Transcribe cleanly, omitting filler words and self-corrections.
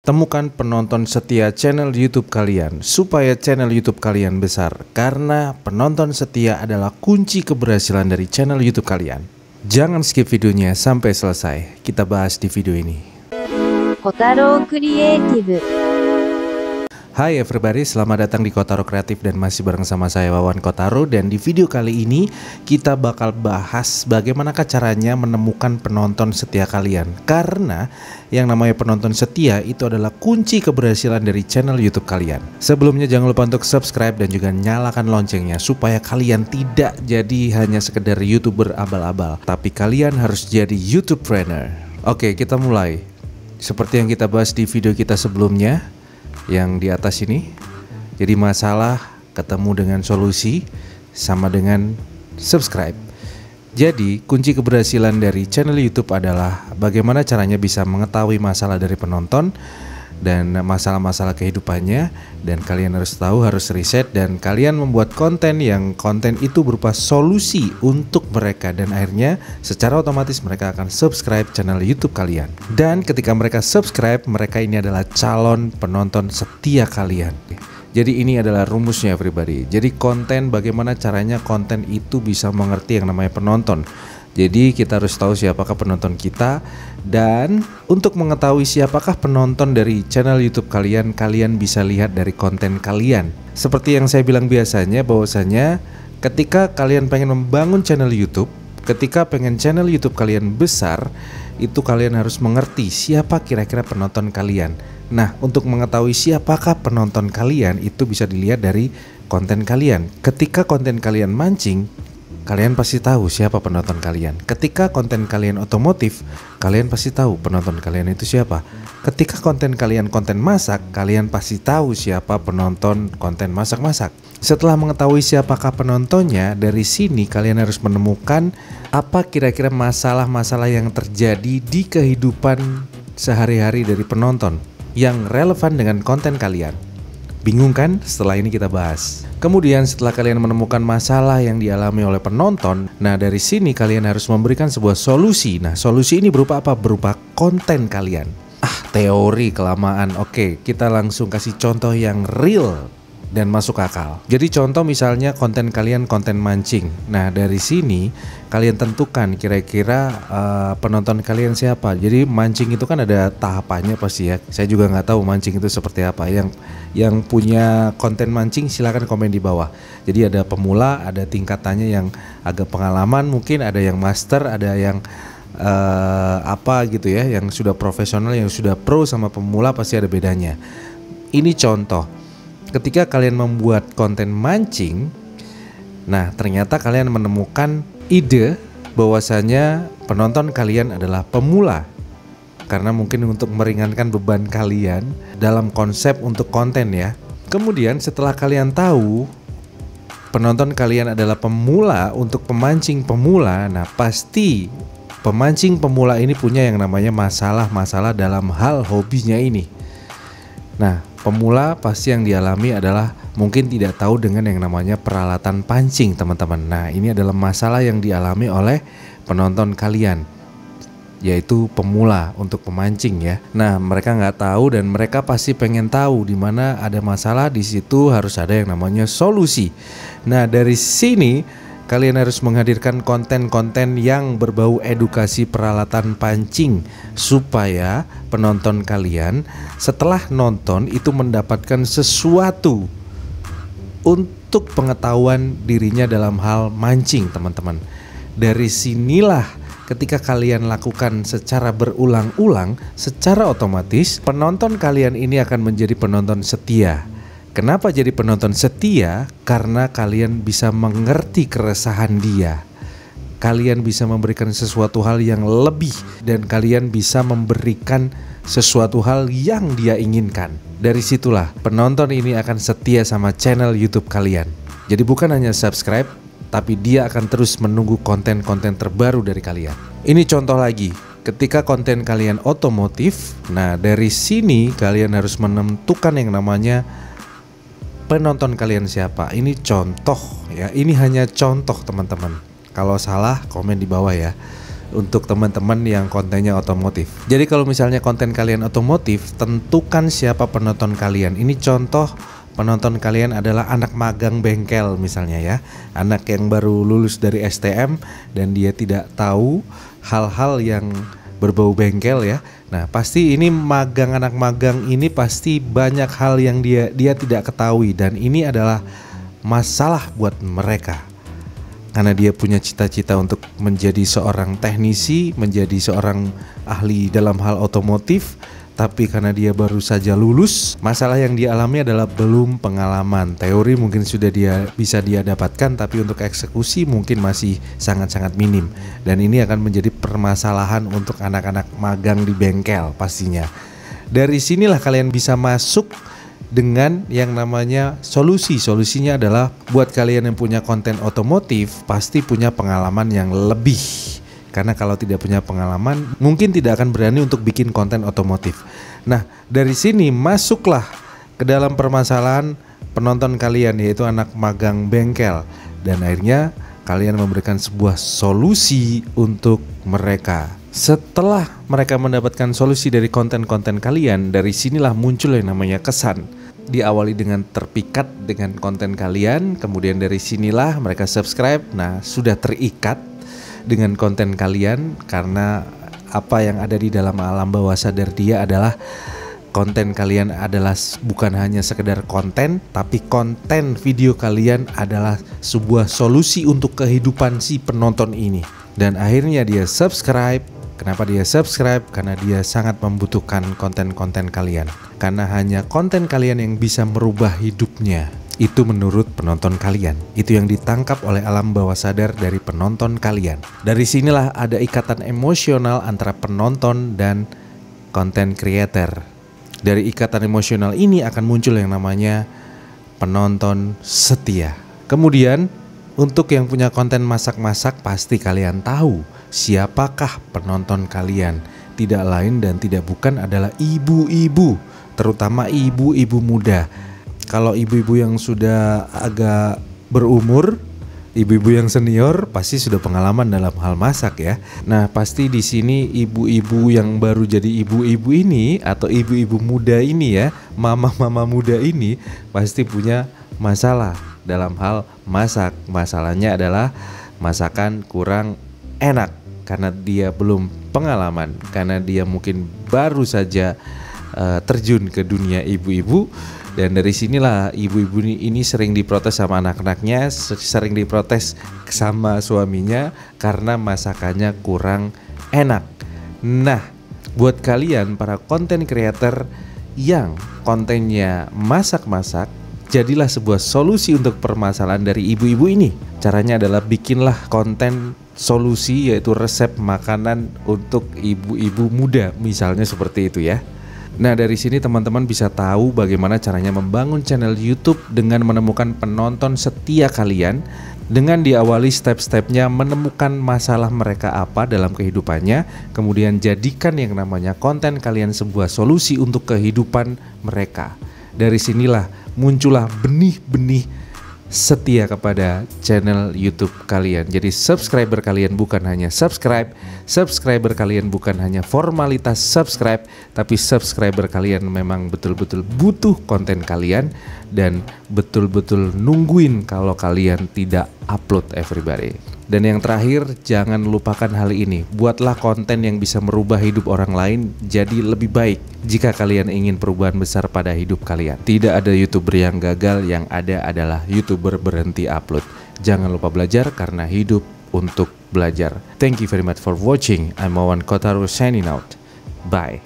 Temukan penonton setia channel YouTube kalian supaya channel YouTube kalian besar, karena penonton setia adalah kunci keberhasilan dari channel YouTube kalian. Jangan skip videonya sampai selesai. Kita bahas di video ini. Kotaro Creative. Hai everybody, selamat datang di Kotaro Kreatif dan masih bareng sama saya Wawan Kotaro. Dan di video kali ini kita bakal bahas bagaimana caranya menemukan penonton setia kalian. Karena yang namanya penonton setia itu adalah kunci keberhasilan dari channel YouTube kalian. Sebelumnya jangan lupa untuk subscribe dan juga nyalakan loncengnya supaya kalian tidak jadi hanya sekedar YouTuber abal-abal, tapi kalian harus jadi YouTubepreneur. Oke, kita mulai. Seperti yang kita bahas di video kita sebelumnya, yang di atas ini. Jadi masalah ketemu dengan solusi sama dengan subscribe. Jadi kunci keberhasilan dari channel YouTube adalah bagaimana caranya bisa mengetahui masalah dari penonton dan masalah-masalah kehidupannya. Dan kalian harus tahu, harus riset, dan kalian membuat konten yang konten itu berupa solusi untuk mereka. Dan akhirnya secara otomatis mereka akan subscribe channel YouTube kalian. Dan ketika mereka subscribe, mereka ini adalah calon penonton setia kalian. Jadi ini adalah rumusnya everybody. Jadi konten, bagaimana caranya konten itu bisa mengerti yang namanya penonton. Jadi kita harus tahu siapakah penonton kita. Dan untuk mengetahui siapakah penonton dari channel YouTube kalian, kalian bisa lihat dari konten kalian. Seperti yang saya bilang biasanya, bahwasanya ketika kalian pengen membangun channel YouTube, ketika pengen channel YouTube kalian besar, itu kalian harus mengerti siapa kira-kira penonton kalian. Nah, untuk mengetahui siapakah penonton kalian itu bisa dilihat dari konten kalian. Ketika konten kalian mancing, kalian pasti tahu siapa penonton kalian. Ketika konten kalian otomotif, kalian pasti tahu penonton kalian itu siapa. Ketika konten kalian konten masak, kalian pasti tahu siapa penonton konten masak-masak. Setelah mengetahui siapakah penontonnya, dari sini kalian harus menemukan apa kira-kira masalah-masalah yang terjadi di kehidupan sehari-hari dari penonton yang relevan dengan konten kalian. Bingung kan? Setelah ini kita bahas. Kemudian setelah kalian menemukan masalah yang dialami oleh penonton, nah dari sini kalian harus memberikan sebuah solusi. Nah solusi ini berupa apa? Berupa konten kalian. Teori kelamaan. Oke, kita langsung kasih contoh yang real dan masuk akal. Jadi contoh misalnya konten kalian konten mancing. Nah dari sini kalian tentukan kira-kira penonton kalian siapa. Jadi mancing itu kan ada tahapannya pasti ya. Saya juga nggak tahu mancing itu seperti apa. Yang punya konten mancing silakan komen di bawah. Jadi ada pemula, ada tingkatannya yang agak pengalaman, mungkin ada yang master, ada yang apa gitu ya, yang sudah profesional, yang sudah pro sama pemula pasti ada bedanya. Ini contoh. Ketika kalian membuat konten mancing, nah ternyata kalian menemukan ide bahwasanya penonton kalian adalah pemula. Karena mungkin untuk meringankan beban kalian dalam konsep untuk konten ya. Kemudian setelah kalian tahu penonton kalian adalah pemula untuk pemancing pemula, nah pasti pemancing pemula ini punya yang namanya masalah-masalah dalam hal hobinya ini. Nah, pemula pasti yang dialami adalah mungkin tidak tahu dengan yang namanya peralatan pancing, teman-teman. Nah, ini adalah masalah yang dialami oleh penonton kalian, yaitu pemula untuk pemancing ya. Nah, mereka nggak tahu dan mereka pasti pengen tahu di mana ada masalah, di situ harus ada yang namanya solusi. Nah, dari sini kalian harus menghadirkan konten-konten yang berbau edukasi peralatan pancing supaya penonton kalian setelah nonton itu mendapatkan sesuatu untuk pengetahuan dirinya dalam hal mancing, teman-teman. Dari sinilah ketika kalian lakukan secara berulang-ulang, secara otomatis penonton kalian ini akan menjadi penonton setia. Kenapa jadi penonton setia? Karena kalian bisa mengerti keresahan dia. Kalian bisa memberikan sesuatu hal yang lebih, dan kalian bisa memberikan sesuatu hal yang dia inginkan. Dari situlah penonton ini akan setia sama channel YouTube kalian. Jadi bukan hanya subscribe, tapi dia akan terus menunggu konten-konten terbaru dari kalian. Ini contoh lagi. Ketika konten kalian otomotif, nah dari sini kalian harus menentukan yang namanya penonton kalian siapa. Ini contoh ya, ini hanya contoh teman-teman. Kalau salah komen di bawah ya. untuk teman-teman yang kontennya otomotif. Jadi kalau misalnya konten kalian otomotif, tentukan siapa penonton kalian. Ini contoh penonton kalian adalah anak magang bengkel misalnya ya. Anak yang baru lulus dari STM dan dia tidak tahu hal-hal yang berbau bengkel ya. Nah, pasti ini anak magang ini pasti banyak hal yang dia tidak ketahui, dan ini adalah masalah buat mereka. Karena dia punya cita-cita untuk menjadi seorang teknisi, menjadi seorang ahli dalam hal otomotif, tapi karena dia baru saja lulus, masalah yang dia alami adalah belum pengalaman. Teori mungkin sudah bisa dia dapatkan, tapi untuk eksekusi mungkin masih sangat-sangat minim. Dan ini akan menjadi permasalahan untuk anak-anak magang di bengkel pastinya. Dari sinilah kalian bisa masuk dengan yang namanya solusi. Solusinya adalah buat kalian yang punya konten otomotif pasti punya pengalaman yang lebih. Karena kalau tidak punya pengalaman mungkin tidak akan berani untuk bikin konten otomotif. Nah, dari sini masuklah ke dalam permasalahan penonton kalian, yaitu anak magang bengkel, dan akhirnya kalian memberikan sebuah solusi untuk mereka. Setelah mereka mendapatkan solusi dari konten-konten kalian, dari sinilah muncul yang namanya kesan. Diawali dengan terpikat dengan konten kalian, kemudian dari sinilah mereka subscribe. Nah, sudah terikat dengan konten kalian karena apa yang ada di dalam alam bawah sadar dia adalah konten kalian adalah bukan hanya sekedar konten, tapi konten video kalian adalah sebuah solusi untuk kehidupan si penonton ini. Dan akhirnya dia subscribe. Kenapa dia subscribe? Karena dia sangat membutuhkan konten-konten kalian. Karena hanya konten kalian yang bisa merubah hidupnya. Itu menurut penonton kalian. Itu yang ditangkap oleh alam bawah sadar dari penonton kalian. Dari sinilah ada ikatan emosional antara penonton dan content creator. Dari ikatan emosional ini akan muncul yang namanya penonton setia. Kemudian untuk yang punya konten masak-masak, pasti kalian tahu siapakah penonton kalian. Tidak lain dan tidak bukan adalah ibu-ibu, terutama ibu-ibu muda. Kalau ibu-ibu yang sudah agak berumur, ibu-ibu yang senior pasti sudah pengalaman dalam hal masak ya. Nah, pasti di sini ibu-ibu yang baru jadi ibu-ibu ini atau ibu-ibu muda ini ya, mama-mama muda ini pasti punya masalah dalam hal masak. Masalahnya adalah masakan kurang enak karena dia belum pengalaman, karena dia mungkin baru saja terjun ke dunia ibu-ibu. Dan dari sinilah ibu-ibu ini sering diprotes sama anak-anaknya, sering diprotes sama suaminya karena masakannya kurang enak. Nah, buat kalian para content creator yang kontennya masak-masak, jadilah sebuah solusi untuk permasalahan dari ibu-ibu ini. Caranya adalah bikinlah konten solusi, yaitu resep makanan untuk ibu-ibu muda, misalnya seperti itu ya. Nah, dari sini teman-teman bisa tahu bagaimana caranya membangun channel YouTube dengan menemukan penonton setia kalian, dengan diawali step-stepnya menemukan masalah mereka apa dalam kehidupannya, kemudian jadikan yang namanya konten kalian sebuah solusi untuk kehidupan mereka. Dari sinilah muncullah benih-benih setia kepada channel YouTube kalian. Jadi subscriber kalian bukan hanya subscriber kalian bukan hanya formalitas subscribe, tapi subscriber kalian memang betul-betul butuh konten kalian dan betul-betul nungguin kalau kalian tidak upload everybody. Dan yang terakhir, jangan lupakan hal ini. Buatlah konten yang bisa merubah hidup orang lain jadi lebih baik jika kalian ingin perubahan besar pada hidup kalian. Tidak ada YouTuber yang gagal, yang ada adalah YouTuber berhenti upload. Jangan lupa belajar karena hidup untuk belajar. Thank you very much for watching. I'm Wawan Kotaro signing out. Bye.